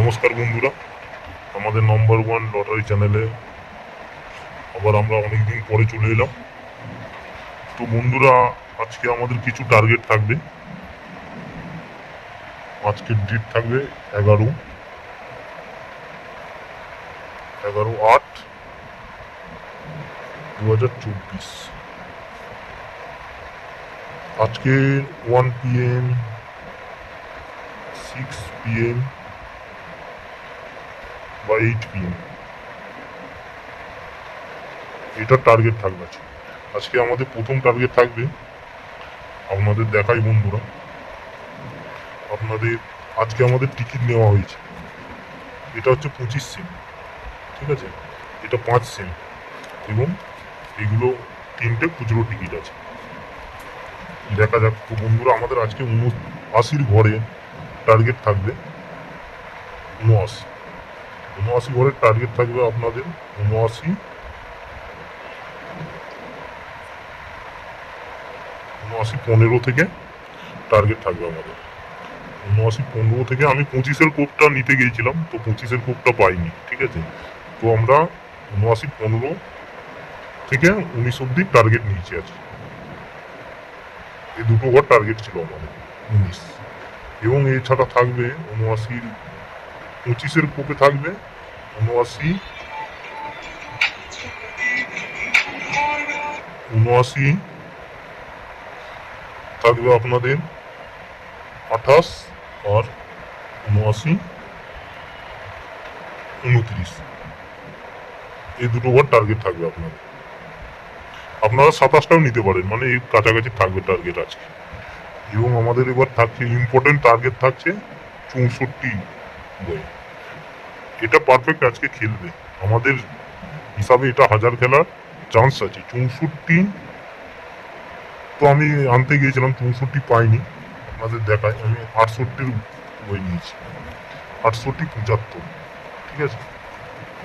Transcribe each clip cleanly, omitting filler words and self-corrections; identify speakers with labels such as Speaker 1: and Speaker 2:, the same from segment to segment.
Speaker 1: নমস্কার বন্ধুরা, আমাদের নম্বর ওয়ান লটারি চ্যানেলে আবার আমরা অনেকদিন পরে চলে এলাম। তো বন্ধুরা, আজকে আমাদের কিছু টার্গেট থাকবে। আজকের ডেট থাকবে 11/8/2024। আজকে 1 PM, 6 PM বা 8 PM এটা টার্গেট থাকবে। আজকে আমাদের প্রথম টার্গেট থাকবে, আপনাদের দেখাই বন্ধুরা, আপনাদের আজকে আমাদের টিকিট নেওয়া হয়েছে। এটা হচ্ছে 25 সেন্ট, ঠিক আছে, এটা 5 সেন্ট এবং এগুলো 3টে খুচরো টিকিট আছে। দেখা যাক। তো বন্ধুরা, আমাদের আজকে 79 ঘরে টার্গেট থাকবে। 79 ঘরের টার্গেট থাকবে আপনাদের 79-15 থেকে টার্গেট থাকবে আমাদের 79-15 থেকে। আমি 25-এর কোপটা নিতে গিয়েছিলাম, তো 25-এর কোপটা পাইনি, ঠিক আছে। তো আমরা 79-15 থেকে 19 অব্দি টার্গেট নিয়েছি আজকে। এই দুটো ঘর টার্গেট ছিল আমাদের 19। এবং এছাড়া থাকবে 79, 25-এর কোপে থাকবে 79 থাকবে আপনাদের 28 আর 79-29। এই দুটো ঘর টার্গেট থাকবে আপনাদের। আপনারা 27টাও নিতে পারেন, মানে এই কাছাকাছি থাকবে টার্গেট আজকে। এবং আমাদের এবার থাকছে ইম্পর্টেন্ট টার্গেট থাকছে 64 বই। এটা পারফেক্ট আজকে খেলবে আমাদের হিসাবে, এটা 1000 খেলার চান্স আছে। 64 তো আমি আনতে গিয়েছিলাম, 64 পাইনি। আপনাদের দেখায়, আমি 68-র বই নিয়েছি, 68-75, ঠিক আছে,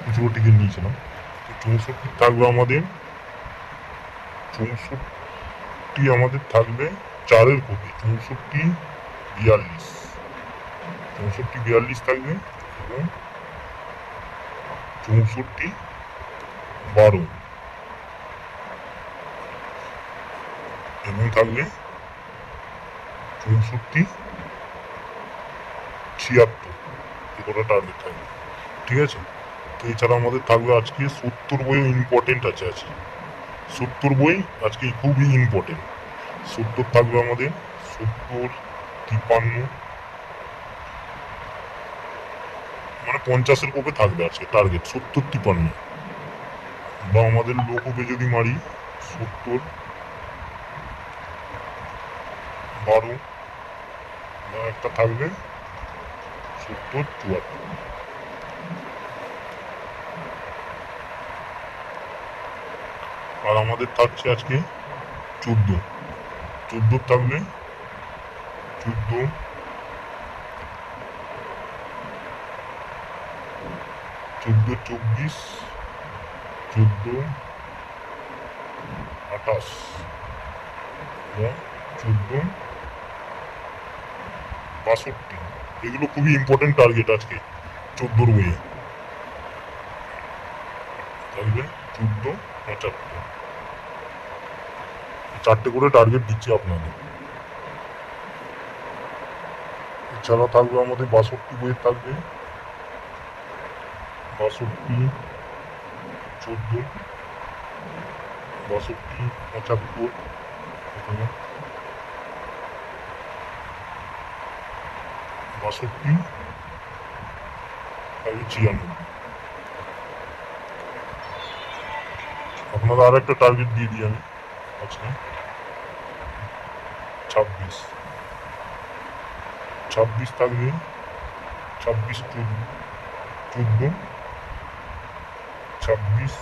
Speaker 1: খুচরো টিকিট নিয়েছিলাম। তো 64 থাকবে আমাদের, 64 আমাদের থাকবে 4-এর কপি, 64-42, 64-42 থাকবে এবং 64-12 এবং থাকবে 64-76। এগুলো টার্গেট থাকবে, ঠিক আছে। তো এছাড়া আমাদের থাকবে আজকে 70 বইও ইম্পর্টেন্ট আছে আজকে। 70 বই আজকে খুবই ইম্পর্টেন্ট। 70 থাকবে আমাদের, 70-53, মানে 50-এর কোপে থাকবে আজকে টার্গেট 70-53। বা আমাদের লো কোপে যদি মারি 70-12, বা একটা থাকবে 70-74। আর আমাদের থাকছে আজকে 14 থাকবে 14, 14-24, 14-28 এবং 14-62। এগুলো খুবই ইম্পর্টেন্ট টার্গেট আজকে 14 বইয়ে থাকবে। 14-75, 4টে করে টার্গেট দিচ্ছি আপনাদের। এছাড়া থাকবে আমাদের 62 বইয়ের থাকবে 62-14, 62-75 এখানে, 62-96। আপনারা আর একটা টার্গেট দিয়ে দিই আমি আজকে 26 থাকবে 26-14, 26-62,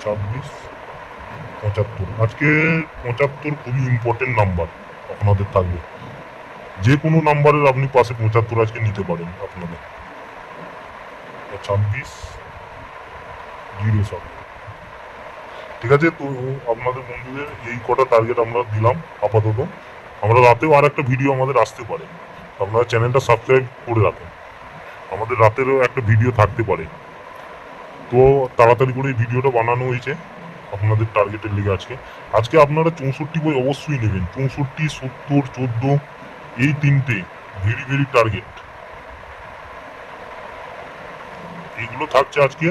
Speaker 1: 26-75। আজকে 75 খুবই ইম্পর্টেন্ট নাম্বার আপনাদের থাকবে। যে কোনো নাম্বারের আপনি পাশে 75 আজকে নিতে পারেন আপনাদের। 26-07, ঠিক আছে। তো আপনাদের বন্ধুদের এই কটা টার্গেট আমরা দিলাম আপাতত। আমরা রাতেও আর একটা ভিডিও আমাদের আসতে পারে, আপনারা চ্যানেলটা সাবস্ক্রাইব করে রাখুন, আমাদের রাতেরও একটা ভিডিও থাকতে পারে। তো তাড়াতাড়ি করে এই ভিডিওটা বানানো হয়েছে আপনাদের টার্গেটের লিগে। আজকে আপনারা 64 বই অবশ্যই নেবেন। 64, 70, 14 এই তিনটে ভেরি ভেরি টার্গেট, এগুলো থাকছে আজকে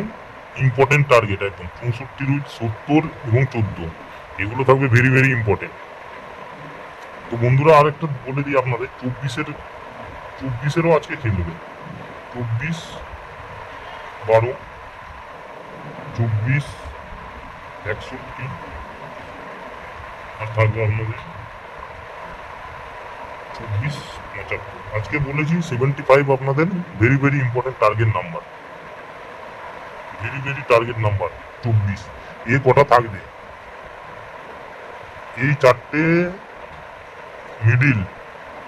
Speaker 1: ইম্পর্টেন্ট টার্গেট একদম। 64, 70 এবং 14 এগুলো থাকবে ভেরি ভেরি ইম্পর্টেন্ট। তো বন্ধুরা আর একটা বলে দিই আপনাদের, 24-এরও আজকে খেলবে। 24, 12, 24, 61 আর থাকবে আপনাদের 24, 75। আজকে বলেছি 75 আপনাদের very very important target number, very very target number 24। এ কটা থাকবে, এই চারটে মিডিল,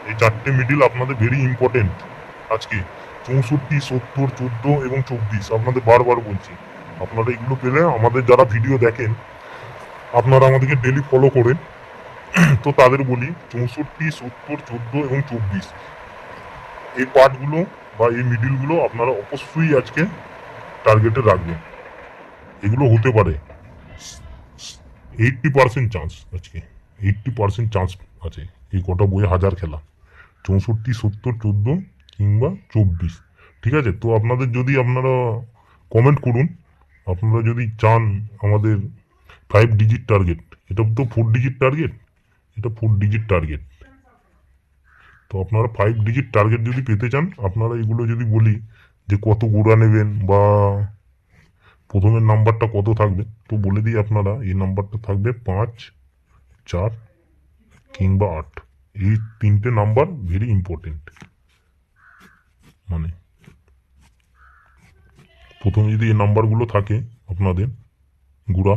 Speaker 1: এই চারটে মিডিল আপনাদের ভেরি ইম্পর্টেন্ট আজকে। 64, 70, 14 এবং 24 আপনাদের বারবার বলছি। আপনারা এগুলো পেলে, আমাদের যারা ভিডিও দেখেন আপনারা আমাদেরকে ডেলি ফলো করেন, তো তাদের বলি 64, 70, 14 এবং 24 এই পার্টগুলো বা এই মিডিলগুলো আপনারা অবশ্যই আজকে টার্গেটে রাখবেন। এগুলো হতে পারে 80% চান্স, আজকে 80% চান্স আছে এই কটা বইয়ে হাজার খেলা, 64, 70, 14 কিংবা 24। ঠিক আছে, তো আপনাদের যদি আপনারা কমেন্ট করুন, আপনারা যদি চান আমাদের 5 ডিজিট টার্গেট, এটা তো 4 ডিজিট টার্গেট, এটা 4 ডিজিট টার্গেট। তো আপনারা 5 ডিজিট টার্গেট যদি পেতে চান, আপনারা এগুলো যদি বলি যে কত গোড়া নেবেন বা প্রথমের নাম্বারটা কত থাকবে, তো বলে দিই আপনারা এই নাম্বারটা থাকবে 5, 4 কিংবা 8। এই তিনটে নাম্বার ভেরি ইম্পর্টেন্ট। মানে প্রথমে যদি এই নাম্বারগুলো থাকে আপনাদের গুড়া,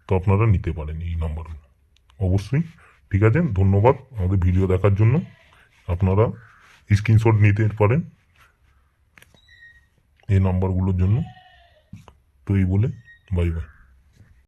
Speaker 1: তো আপনারা নিতে পারেন এই নাম্বারগুলো অবশ্যই। ঠিক আছে, ধন্যবাদ আমাদের ভিডিও দেখার জন্য। আপনারা স্ক্রিনশট নিতে পারেন এই নাম্বারগুলোর জন্য। তো এই বলে বাই বাই।